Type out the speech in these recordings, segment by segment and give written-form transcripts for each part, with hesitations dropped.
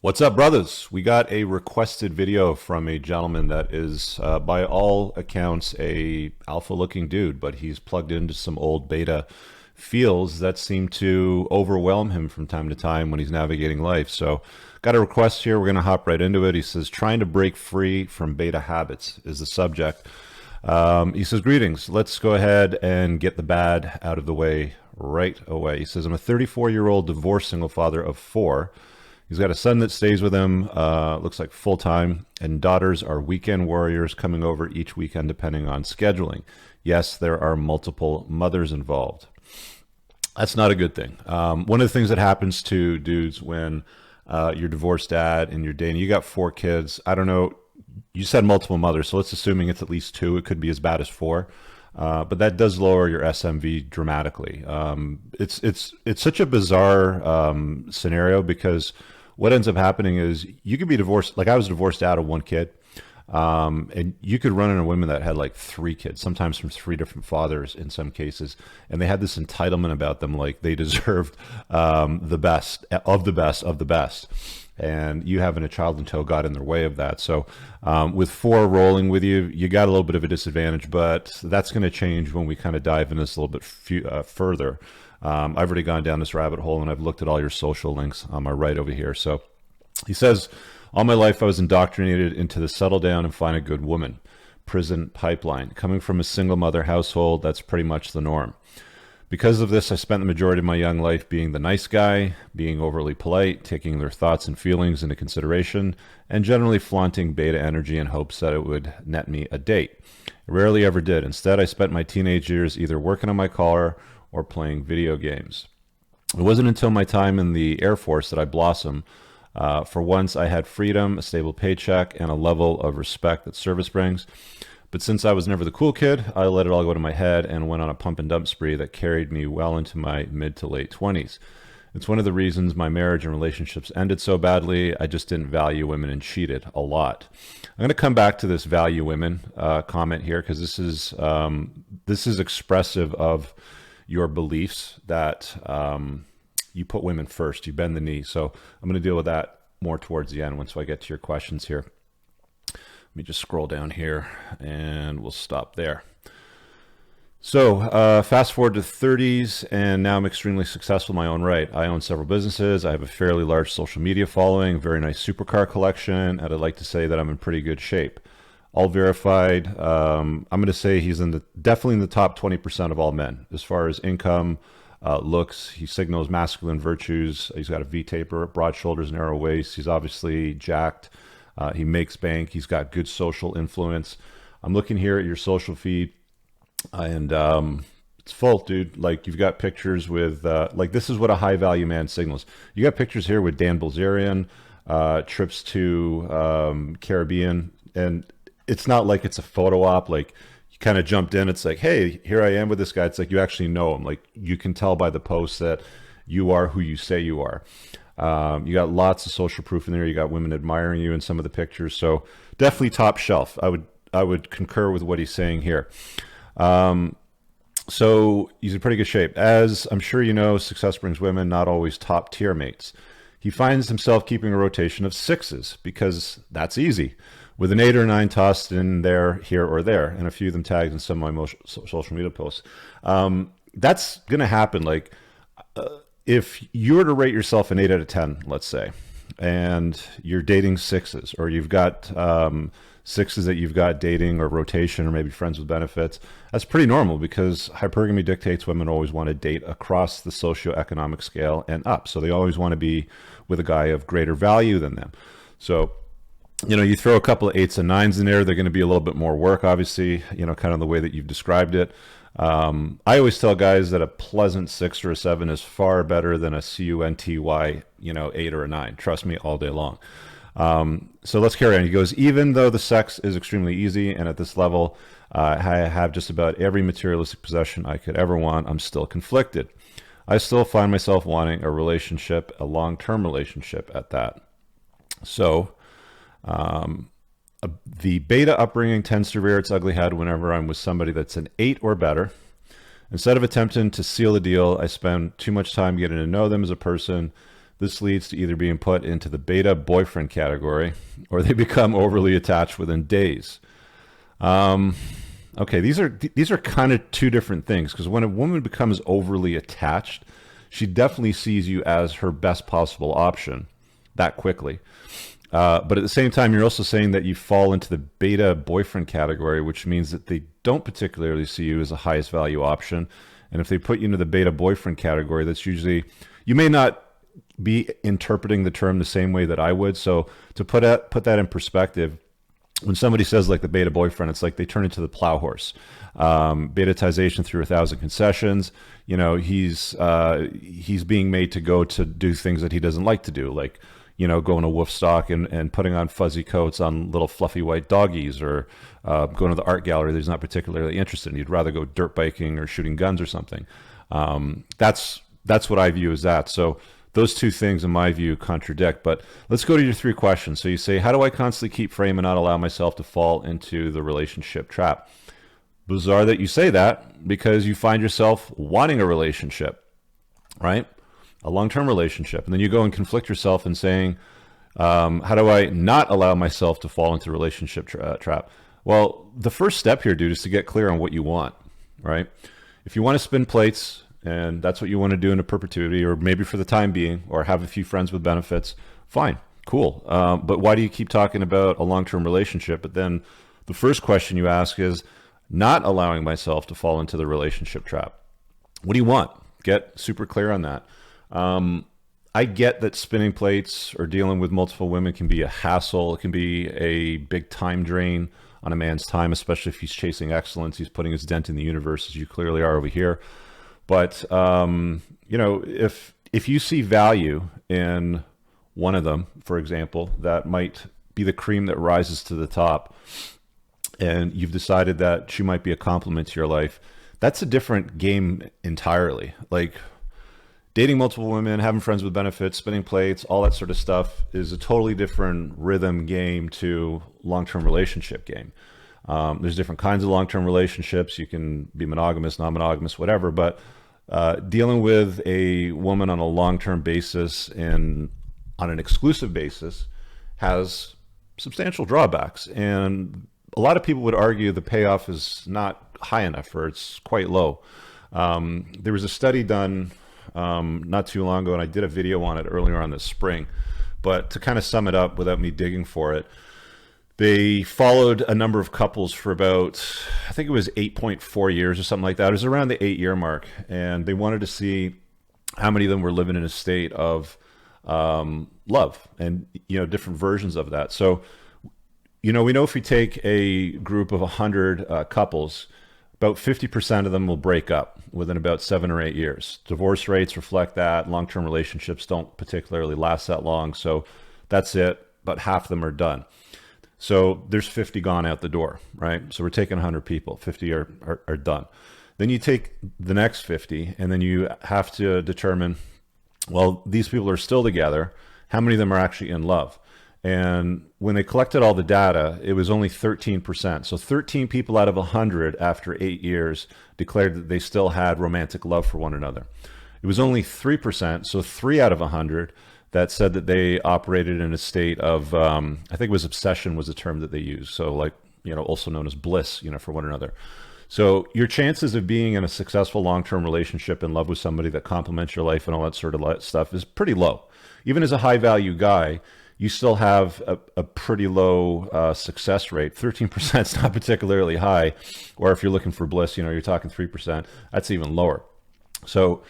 What's up, brothers? We got a requested video from a gentleman that is, by all accounts, a alpha-looking dude, but he's plugged into some old beta fields that seem to overwhelm him from time to time when he's navigating life. So, got a request here. We're going to hop right into it. He says, "Trying to break free from beta habits" is the subject. He says, "Greetings. Let's go ahead and get the bad out of the way right away." He says, "I'm a 34-year-old divorced single father of four. He's got a son that stays with him, looks like full time, and daughters are weekend warriors coming over each weekend depending on scheduling. Yes, there are multiple mothers involved." That's not a good thing. One of the things that happens to dudes when you're divorced dad and you're dating, you got four kids. I don't know. You said multiple mothers, so let's assuming it's at least two. It could be as bad as four. But that does lower your SMV dramatically. It's such a bizarre scenario because what ends up happening is you could be divorced. Like I was divorced out of one kid, and you could run into women that had like three kids, sometimes from three different fathers in some cases, and they had this entitlement about them, like they deserved the best of the best of the best. And you having a child in tow got in their way of that. So with four rolling with you, you got a little bit of a disadvantage, but that's going to change when we kind of dive in this a little bit further. I've already gone down this rabbit hole and I've looked at all your social links on my right over here. So he says, "All my life I was indoctrinated into the settle down and find a good woman prison pipeline. Coming from a single mother household, that's pretty much the norm. Because of this, I spent the majority of my young life being the nice guy, being overly polite, taking their thoughts and feelings into consideration, and generally flaunting beta energy in hopes that it would net me a date. It rarely ever did. Instead, I spent my teenage years either working on my car or playing video games. It wasn't until my time in the Air Force that I blossomed. For once, I had freedom, a stable paycheck, and a level of respect that service brings. But since I was never the cool kid, I let it all go to my head and went on a pump and dump spree that carried me well into my mid to late 20s. It's one of the reasons my marriage and relationships ended so badly. I just didn't value women and cheated a lot." I'm going to come back to this value women comment here because this is expressive of your beliefs that you put women first, you bend the knee. So I'm going to deal with that more towards the end once I get to your questions here. Let me just scroll down here and we'll stop there. So fast forward to 30s, and now I'm extremely successful in my own right. I own several businesses. I have a fairly large social media following, very nice supercar collection, and I'd like to say that I'm in pretty good shape. All verified. I'm going to say he's definitely in the top 20% of all men as far as income, looks. He signals masculine virtues. He's got a V-taper, broad shoulders, narrow waist. He's obviously jacked. He makes bank. He's got good social influence. I'm looking here at your social feed, and it's full, dude. Like you've got pictures with, like this is what a high value man signals. You got pictures here with Dan Bilzerian, trips to Caribbean, and it's not like it's a photo op. Like you kind of jumped in. It's like, hey, here I am with this guy. It's like you actually know him. Like you can tell by the post that you are who you say you are. You got lots of social proof in there. You got women admiring you in some of the pictures. So definitely top shelf. I would concur with what he's saying here. So he's in pretty good shape. As I'm sure you know, success brings women, not always top tier mates. He finds himself keeping a rotation of sixes because that's easy, with an 8 or 9 tossed in there, here or there, and a few of them tagged in some of my social media posts. That's going to happen. Like if you were to rate yourself an 8 out of 10, let's say, and you're dating sixes, or you've got sixes that you've got dating or rotation or maybe friends with benefits, that's pretty normal because hypergamy dictates women always want to date across the socioeconomic scale and up. So they always want to be with a guy of greater value than them. So, you know, you throw a couple of 8s and 9s in there, they're going to be a little bit more work, obviously, you know, kind of the way that you've described it. I always tell guys that a pleasant 6 or a 7 is far better than a CUNTY, you know, 8 or a 9. Trust me, all day long. So let's carry on. He goes, "Even though the sex is extremely easy and at this level, I have just about every materialistic possession I could ever want, I'm still conflicted. I still find myself wanting a relationship, a long-term relationship at that." So, the beta upbringing tends to rear its ugly head whenever I'm with somebody that's an 8 or better. Instead of attempting to seal the deal, I spend too much time getting to know them as a person. This leads to either being put into the beta boyfriend category or they become overly attached within days. Okay, these are kind of two different things, because when a woman becomes overly attached, she definitely sees you as her best possible option that quickly. But at the same time, you're also saying that you fall into the beta boyfriend category, which means that they don't particularly see you as the highest value option. And if they put you into the beta boyfriend category, that's usually, you may not be interpreting the term the same way that I would. So to put that in perspective, when somebody says like the beta boyfriend, it's like they turn into the plow horse. Betatization through 1,000 concessions. You know, he's being made to go to do things that he doesn't like to do, like, you know, going to Woofstock and putting on fuzzy coats on little fluffy white doggies, or going to the art gallery that he's not particularly interested in. You'd rather go dirt biking or shooting guns or something. That's what I view as that. So those two things, in my view, contradict. But let's go to your three questions. So you say, how do I constantly keep frame and not allow myself to fall into the relationship trap? Bizarre that you say that, because you find yourself wanting a relationship, right? A long-term relationship. And then you go and conflict yourself and saying, how do I not allow myself to fall into the relationship trap? Well, the first step here, dude, is to get clear on what you want, right? If you want to spin plates, and that's what you want to do into perpetuity, or maybe for the time being, or have a few friends with benefits, fine, cool. But why do you keep talking about a long-term relationship? But then the first question you ask is, not allowing myself to fall into the relationship trap. What do you want? Get super clear on that. I get that spinning plates or dealing with multiple women can be a hassle. It can be a big time drain on a man's time, especially if he's chasing excellence. He's putting his dent in the universe, as you clearly are over here. But, you know, if you see value in one of them, for example, that might be the cream that rises to the top, and you've decided that she might be a compliment to your life, that's a different game entirely. Like, dating multiple women, having friends with benefits, spinning plates, all that sort of stuff is a totally different rhythm game to long-term relationship game. There's different kinds of long-term relationships. You can be monogamous, non-monogamous, whatever, but dealing with a woman on a long-term basis and on an exclusive basis has substantial drawbacks. And a lot of people would argue the payoff is not high enough, or it's quite low. There was a study done not too long ago, and I did a video on it earlier on this spring, but to kind of sum it up without me digging for it, they followed a number of couples for about, I think it was 8.4 years or something like that. It was around the 8-year mark, and they wanted to see how many of them were living in a state of love, and, you know, different versions of that. So, you know, we know if we take a group of 100 couples, about 50% of them will break up within about 7 or 8 years. Divorce rates reflect that. Long-term relationships don't particularly last that long. So that's it. About half of them are done. So there's 50 gone out the door, right? So we're taking 100 people, 50 are done. Then you take the next 50, and then you have to determine, well, these people are still together. How many of them are actually in love? And when they collected all the data, it was only 13%. So 13 people out of 100 after 8 years declared that they still had romantic love for one another. It was only 3%, so 3 out of 100, that said that they operated in a state of, I think it was obsession was the term that they used. So, like, you know, also known as bliss, you know, for one another. So your chances of being in a successful long-term relationship, in love with somebody that complements your life and all that sort of stuff, is pretty low. Even as a high-value guy, you still have a pretty low success rate. 13% is not particularly high. Or if you're looking for bliss, you know, you're talking 3%. That's even lower. So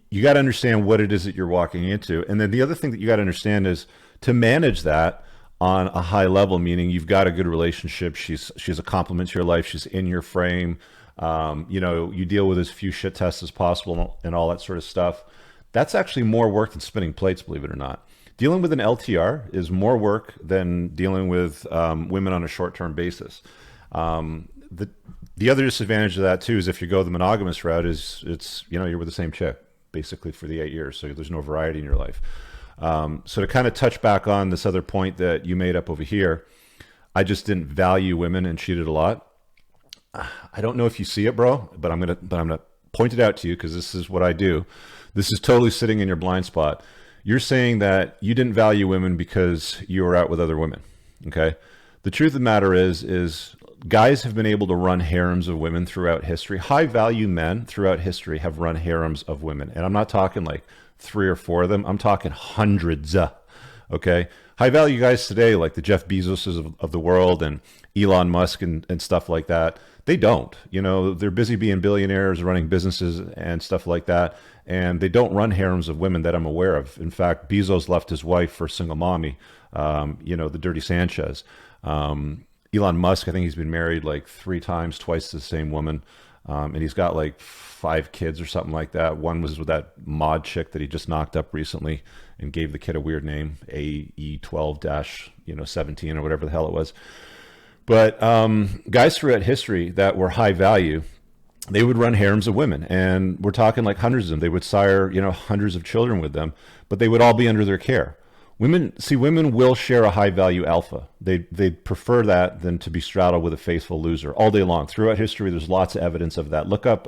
you got to understand what it is that you're walking into. And then the other thing that you got to understand is to manage that on a high level, meaning you've got a good relationship. She's a compliment to your life. She's in your frame. You know, you deal with as few shit tests as possible and all that sort of stuff. That's actually more work than spinning plates, believe it or not. Dealing with an LTR is more work than dealing with women on a short-term basis. The other disadvantage of that too is if you go the monogamous route, is it's, you know, you're with the same chick basically for the 8 years, so there's no variety in your life. So to kind of touch back on this other point that you made up over here, I just didn't value women and cheated a lot. I don't know if you see it, bro, but I'm gonna point it out to you because this is what I do. This is totally sitting in your blind spot. You're saying that you didn't value women because you were out with other women. Okay. The truth of the matter is guys have been able to run harems of women throughout history. High value men throughout history have run harems of women. And I'm not talking like 3 or 4 of them. I'm talking hundreds. Okay. High value guys today, like the Jeff Bezoses of the world and Elon Musk and stuff like that, they don't. You know, they're busy being billionaires, running businesses and stuff like that. And they don't run harems of women that I'm aware of. In fact, Bezos left his wife for a single mommy, you know, the Dirty Sanchez. Elon Musk, I think he's been married like 3 times, twice to the same woman. And he's got like 5 kids or something like that. One was with that mod chick that he just knocked up recently and gave the kid a weird name, AE12-17 or whatever the hell it was. But guys throughout history that were high value, they would run harems of women, and we're talking like hundreds of them. They would sire, you know, hundreds of children with them, but they would all be under their care. Women will share a high value alpha. They'd prefer that than to be straddled with a faithful loser all day long. Throughout history, there's lots of evidence of that. Look up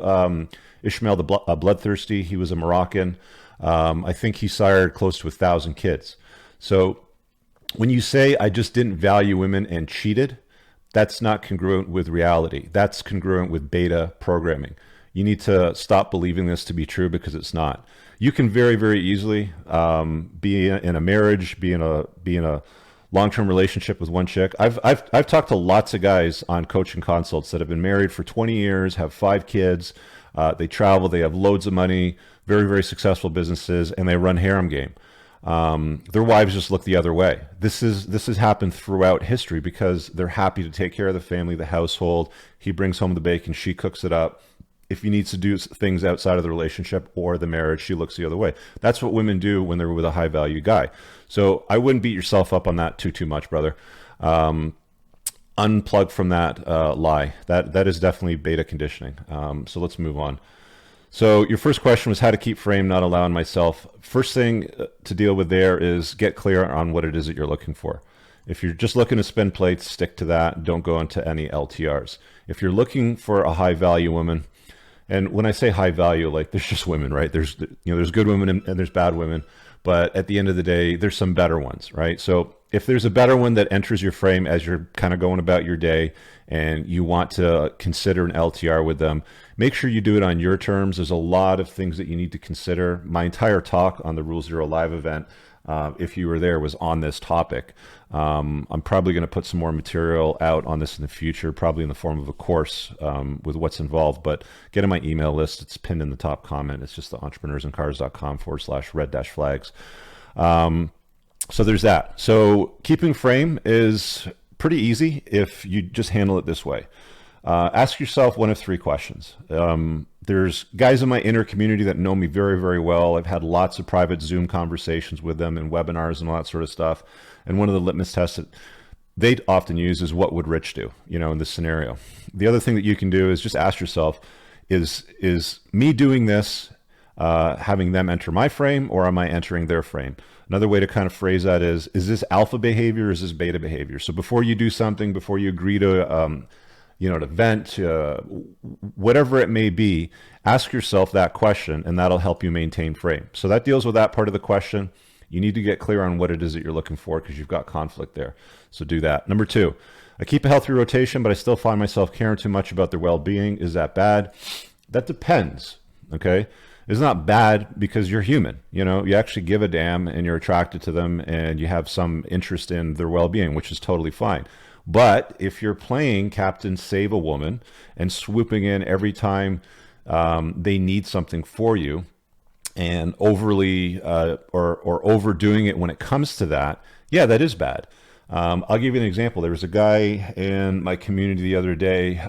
Ishmael the Bloodthirsty. He was a Moroccan. I think he sired close to 1,000 kids. So when you say I just didn't value women and cheated, that's not congruent with reality. That's congruent with beta programming. You need to stop believing this to be true because it's not. You can very, very easily be in a marriage, be in a long-term relationship with one chick. I've talked to lots of guys on coaching consults that have been married for 20 years, have 5 kids, they travel, they have loads of money, very, very successful businesses, and they run harem game. Their wives just look the other way. This has happened throughout history because they're happy to take care of the family, the household. He brings home the bacon, she cooks it up. If he needs to do things outside of the relationship or the marriage, she looks the other way. That's what women do when they're with a high value guy. So I wouldn't beat yourself up on that too much, brother. Unplug from that lie. That is definitely beta conditioning. So let's move on. So your first question was how to keep frame, not allowing myself. First thing to deal with there is get clear on what it is that you're looking for. If you're just looking to spin plates, stick to that. Don't go into any LTRs. If you're looking for a high value woman, and when I say high value, like there's just women, right? There's good women and there's bad women, but at the end of the day, there's some better ones, right? So if there's a better one that enters your frame as you're kind of going about your day and you want to consider an LTR with them, make sure you do it on your terms. There's a lot of things that you need to consider. My entire talk on the Rule Zero Live event, if you were there, was on this topic. I'm probably going to put some more material out on this in the future, probably in the form of a course with what's involved, but get on my email list. It's pinned in the top comment. It's just the entrepreneursincars.com/red-flags. So there's that. So keeping frame is pretty easy if you just handle it this way. Ask yourself one of 3 questions. There's guys in my inner community that know me very, very well. I've had lots of private Zoom conversations with them and webinars and all that sort of stuff. And one of the litmus tests that they often use is what would Rich do, you know, in this scenario. The other thing that you can do is just ask yourself, is me doing this having them enter my frame, or am I entering their frame? Another way to kind of phrase that is this alpha behavior or is this beta behavior? So before you do something, before you agree to to vent, whatever it may be, ask yourself that question, and that'll help you maintain frame. So that deals with that part of the question. You need to get clear on what it is that you're looking for because you've got conflict there. So do that. Number 2, I keep a healthy rotation, but I still find myself caring too much about their well-being. Is that bad? That depends, okay? It's not bad because you're human. You know, you actually give a damn and you're attracted to them and you have some interest in their well-being, which is totally fine. But if you're playing Captain Save a Woman and swooping in every time they need something for you and overly or overdoing it when it comes to that, yeah, that is bad. I'll give you an example. There was a guy in my community the other day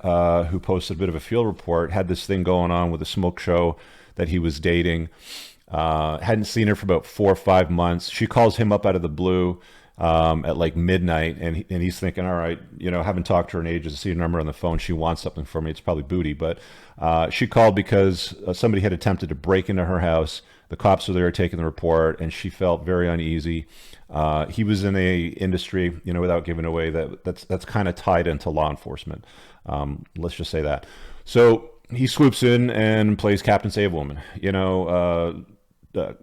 who posted a bit of a field report, had this thing going on with a smoke show that he was dating. Hadn't seen her for about 4 or 5 months. She calls him up out of the blue at like midnight, and he's thinking, all right, you know, haven't talked to her in ages. I see her number on the phone. She wants something from me. It's probably booty, but she called because somebody had attempted to break into her house. The cops were there taking the report, and she felt very uneasy. He was in a industry, you know, without giving away, that's kind of tied into law enforcement. Let's just say that. So he swoops in and plays Captain Save Woman.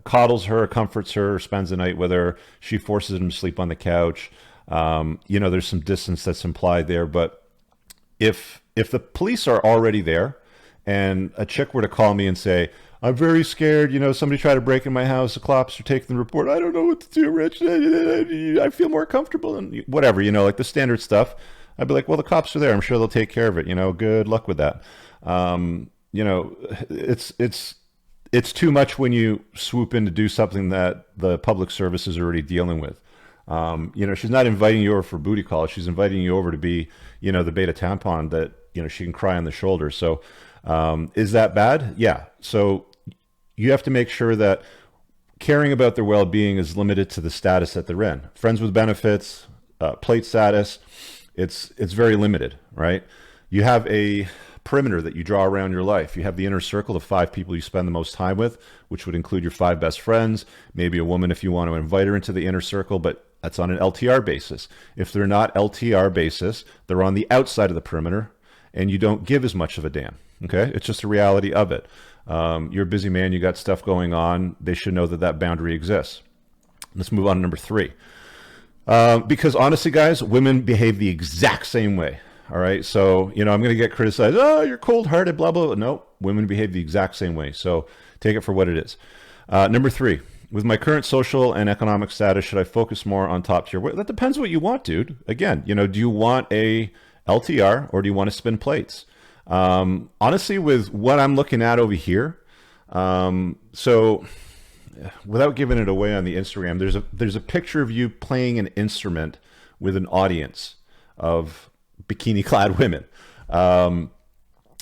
Coddles her, comforts her, spends the night with her. She forces him to sleep on the couch. There's some distance that's implied there, but if the police are already there and a chick were to call me and say, I'm very scared, somebody tried to break in my house, the cops are taking the report, I don't know what to do, Rich, I feel more comfortable, and whatever, like the standard stuff, I'd be like, well, the cops are there, I'm sure they'll take care of it, good luck with that. It's too much when you swoop in to do something that the public service is already dealing with. She's not inviting you over for booty call. She's inviting you over to be, the beta tampon that, she can cry on the shoulder. So, is that bad? Yeah. So you have to make sure that caring about their well-being is limited to the status that they're in. Friends with benefits, plate status, it's very limited, right? You have a perimeter that you draw around your life. You have the inner circle of 5 people you spend the most time with, which would include your 5 best friends, maybe a woman if you want to invite her into the inner circle, but that's on an LTR basis. If they're not LTR basis, they're on the outside of the perimeter, and you don't give as much of a damn. Okay? It's just the reality of it. You're a busy man, you got stuff going on, they should know that that boundary exists. Let's move on to number 3. Because honestly, guys, women behave the exact same way. All right. So, I'm going to get criticized. Oh, you're cold hearted, blah, blah, blah. No, women behave the exact same way. So take it for what it is. Number 3, with my current social and economic status, should I focus more on top tier? That depends what you want, dude. Again, do you want a LTR or do you want to spin plates? Honestly, with what I'm looking at over here, so without giving it away on the Instagram, there's a picture of you playing an instrument with an audience of bikini clad women.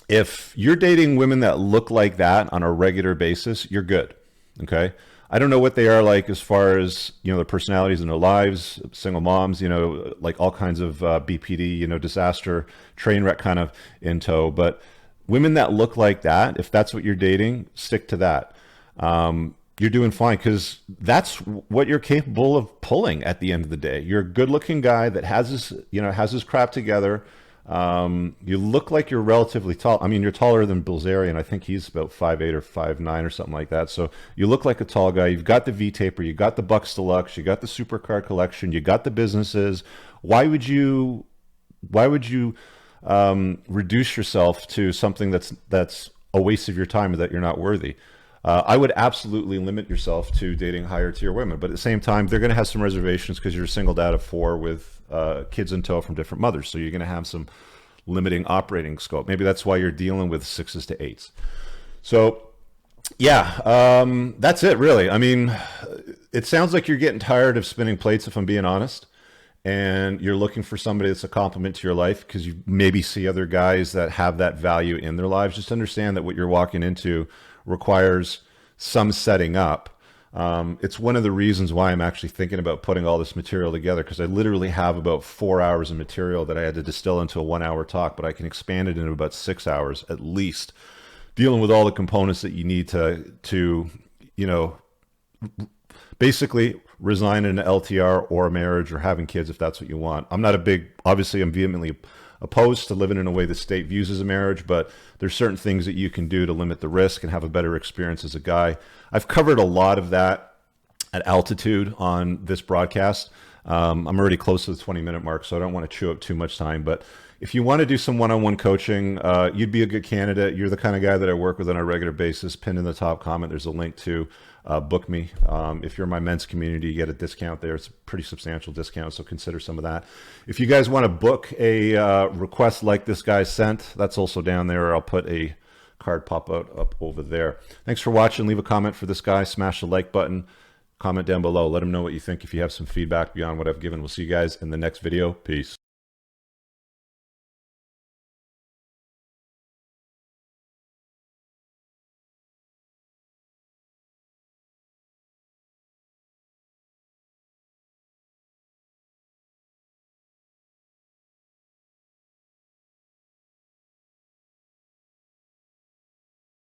If you're dating women that look like that on a regular basis, you're good. Okay. I don't know what they are like as far as, their personalities in their lives, single moms, like all kinds of BPD, disaster, train wreck kind of in tow. But women that look like that, if that's what you're dating, stick to that. You're doing fine because that's what you're capable of pulling at the end of the day. You're a good-looking guy that has his crap together. You look like you're relatively tall. I mean, you're taller than Bilzerian. I think he's about 5'8" or 5'9" or something like that. So you look like a tall guy. You've got the V-taper. You got the Bucks Deluxe. You got the supercar collection. You got the businesses. Why would you reduce yourself to something that's a waste of your time or that you're not worthy? I would absolutely limit yourself to dating higher tier women, but at the same time, they're going to have some reservations because you're a single dad of 4 with kids in tow from different mothers. So you're going to have some limiting operating scope. Maybe that's why you're dealing with 6s to 8s. So yeah, that's it really. I mean, it sounds like you're getting tired of spinning plates, if I'm being honest, and you're looking for somebody that's a compliment to your life because you maybe see other guys that have that value in their lives. Just understand that what you're walking into requires some setting up. It's one of the reasons why I'm actually thinking about putting all this material together, because I literally have about 4 hours of material that I had to distill into a 1-hour talk, but I can expand it into about 6 hours at least, dealing with all the components that you need to basically resign in an LTR or a marriage or having kids if that's what you want. I'm vehemently opposed to living in a way the state views as a marriage, but there's certain things that you can do to limit the risk and have a better experience as a guy. I've covered a lot of that at altitude on this broadcast. I'm already close to the 20-minute mark, so I don't want to chew up too much time. But if you want to do some one-on-one coaching, you'd be a good candidate. You're the kind of guy that I work with on a regular basis. Pinned in the top comment, there's a link to book me. If you're in my men's community, you get a discount there. It's a pretty substantial discount, so consider some of that. If you guys want to book a request like this guy sent, that's also down there. I'll put a card pop out up over there. Thanks for watching. Leave a comment for this guy. Smash the like button. Comment down below. Let him know what you think if you have some feedback beyond what I've given. We'll see you guys in the next video. Peace.